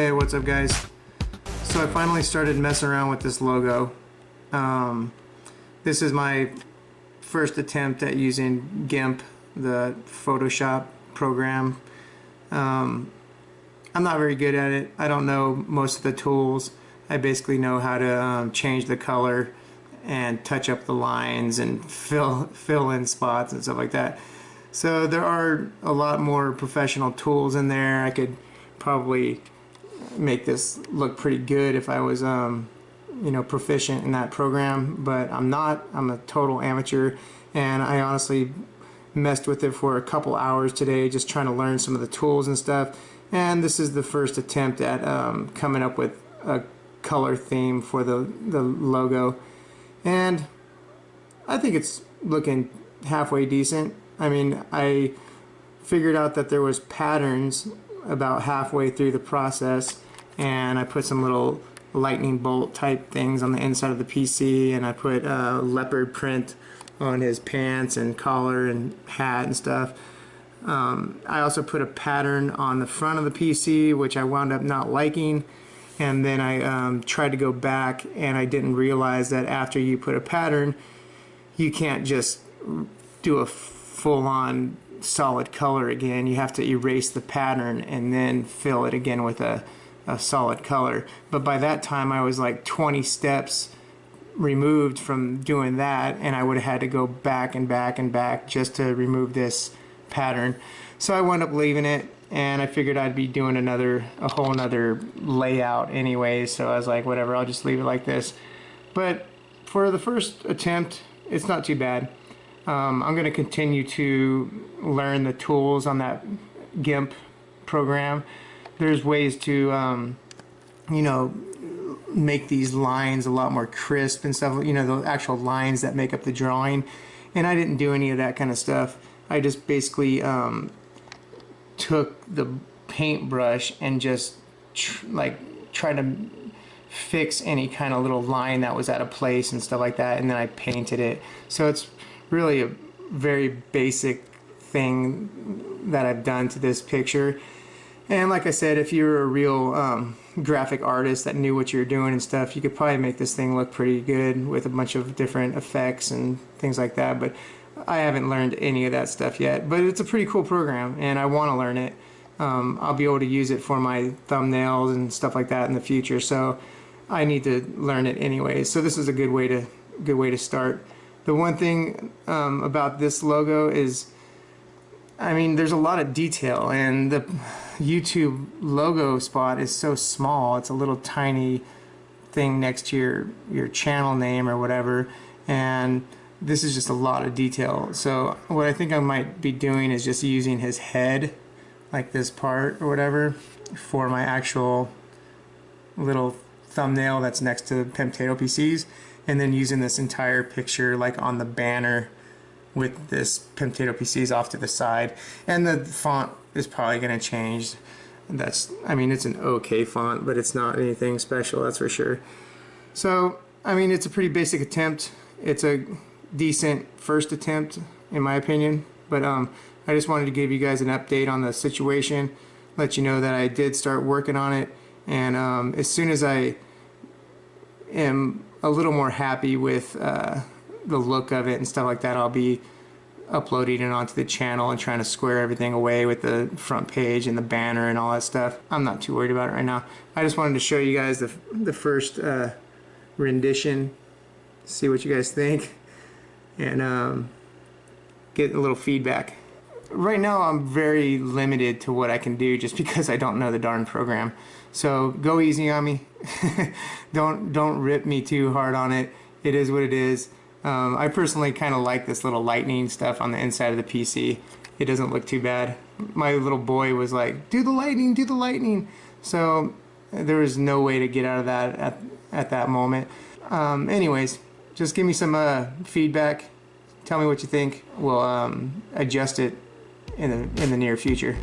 Hey, what's up guys? So I finally started messing around with this logo. This is my first attempt at using GIMP, the Photoshop program. I'm not very good at it. I don't know most of the tools. I basically know how to change the color and touch up the lines and fill in spots and stuff like that. So there are a lot more professional tools in there. I could probably make this look pretty good if I was proficient in that program, but I'm not. I'm a total amateur, and I honestly messed with it for a couple hours today just trying to learn some of the tools and stuff, and this is the first attempt at coming up with a color theme for the logo, and I think it's looking halfway decent. I mean, I figured out that there was patterns about halfway through the process, and I put some little lightning bolt type things on the inside of the PC, and I put leopard print on his pants and collar and hat and stuff. I also put a pattern on the front of the PC, which I wound up not liking, and then I tried to go back, and I didn't realize that after you put a pattern, you can't just do a full-on solid color again. You have to erase the pattern and then fill it again with a solid color. But by that time I was like 20 steps removed from doing that, and I would have had to go back and back and back just to remove this pattern. So I wound up leaving it, and I figured I'd be doing a whole nother layout anyway, so I was like, whatever, I'll just leave it like this. But for the first attempt, it's not too bad. I'm going to continue to learn the tools on that GIMP program. There's ways to, make these lines a lot more crisp and stuff, the actual lines that make up the drawing. And I didn't do any of that kind of stuff. I just basically took the paintbrush and just try to fix any kind of little line that was out of place and stuff like that, and then I painted it. So it's really a very basic thing that I've done to this picture. And like I said, if you're a real graphic artist that knew what you were doing and stuff, you could probably make this thing look pretty good with a bunch of different effects and things like that. But I haven't learned any of that stuff yet. But it's a pretty cool program, and I want to learn it. I'll be able to use it for my thumbnails and stuff like that in the future. So I need to learn it anyway. So this is a good way to start. The one thing about this logo is, I mean, there's a lot of detail, and the YouTube logo spot is so small. It's a little tiny thing next to your channel name or whatever, and this is just a lot of detail. So what I think I might be doing is just using his head, like this part or whatever, for my actual little thumbnail that's next to Pimptato PCs, and then using this entire picture like on the banner with this Pimptato PCs off to the side. And the font is probably going to change. I mean, it's an okay font, but it's not anything special, that's for sure. So I mean, it's a pretty basic attempt. It's a decent first attempt in my opinion, but I just wanted to give you guys an update on the situation, let you know that I did start working on it, and as soon as I am a little more happy with the look of it and stuff like that, I'll be uploading it onto the channel and trying to square everything away with the front page and the banner and all that stuff. I'm not too worried about it right now. I just wanted to show you guys the first rendition, see what you guys think, and get a little feedback. Right now I'm very limited to what I can do just because I don't know the darn program. So go easy on me. Don't rip me too hard on it. It is what it is. I personally kind of like this little lightning stuff on the inside of the PC. It doesn't look too bad. My little boy was like, do the lightning, do the lightning. So there was no way to get out of that at that moment. Anyways, just give me some feedback. Tell me what you think. We'll adjust it in the near future.